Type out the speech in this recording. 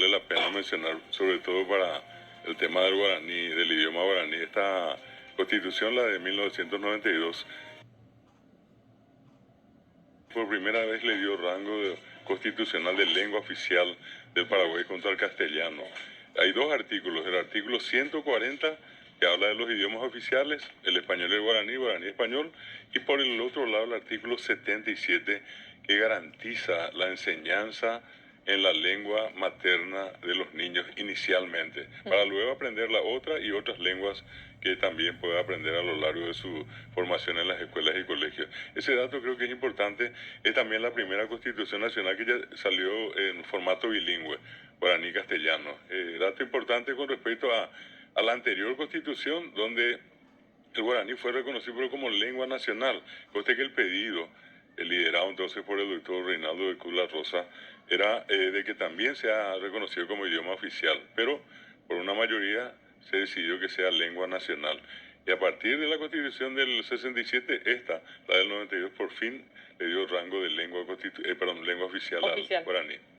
vale la pena mencionar, sobre todo para el tema del guaraní, del idioma guaraní. Esta constitución, la de 1992, por primera vez le dio rango constitucional de lengua oficial del Paraguay contra el castellano. Hay dos artículos, el artículo 140, que habla de los idiomas oficiales, el español y el guaraní, guaraní y español, y por el otro lado el artículo 77, que garantiza la enseñanza en la lengua materna de los niños inicialmente, para luego aprender la otra y otras lenguas que también pueda aprender a lo largo de su formación en las escuelas y colegios. Ese dato creo que es importante. Es también la primera Constitución Nacional que ya salió en formato bilingüe, guaraní-castellano. Dato importante con respecto a la anterior Constitución, donde el guaraní fue reconocido como lengua nacional. Conste que el pedido, liderado entonces por el doctor Reinaldo de Cula Rosa, era de que también sea reconocido como idioma oficial, pero por una mayoría se decidió que sea lengua nacional. Y a partir de la Constitución del 67, esta, la del 92, por fin le dio rango de lengua oficial al Oficial. guaraní.